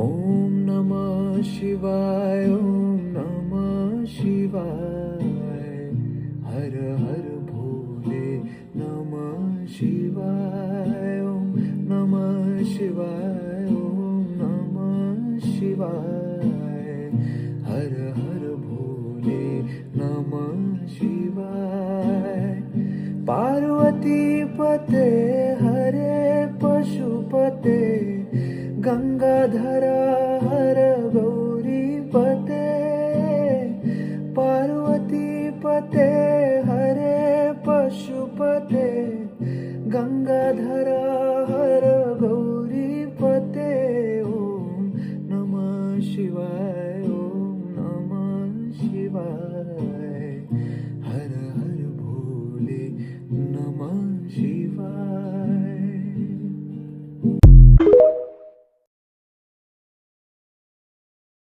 ओम नमः शिवाय, ओम नमः शिवाय, हर हर भोले नमः शिवाय, ओम नमः शिवाय, ओम नमः शिवाय, हर हर भोले नमः शिवाय। पार्वती पते हरे पशुपते गंगाधरा